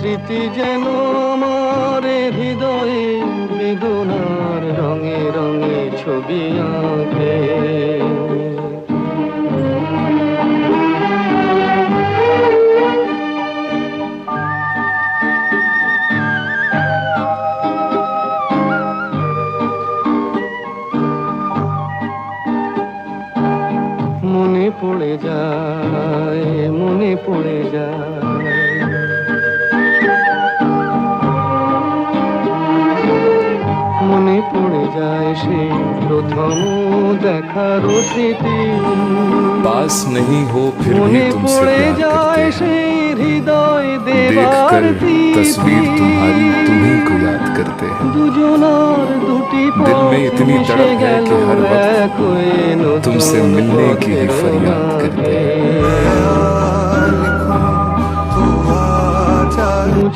স্মৃতি যেন আমার হৃদয়ে বেদনার রঙে রঙে ছবি আঁকে। মনে পড়ে যায়, মনে পড়ে যায়, মনে পড়ে যায় সেই প্রথম দেখার স্মৃতি। पास नहीं हो फिर भी মনে तुमसे পড়ে प्यार যায় करते हैं। সেই হৃদয় দেবার देखकर तस्वीर तुम्हारी तुम्हीं को याद करते हैं। দুজনার দুটি दिल में इतनी মিশে तड़प है গেল कि हर वक्त এক হয়ে নতুন तुमसे मिलने की ही পথের फरियाद करते हैं। মাঝে।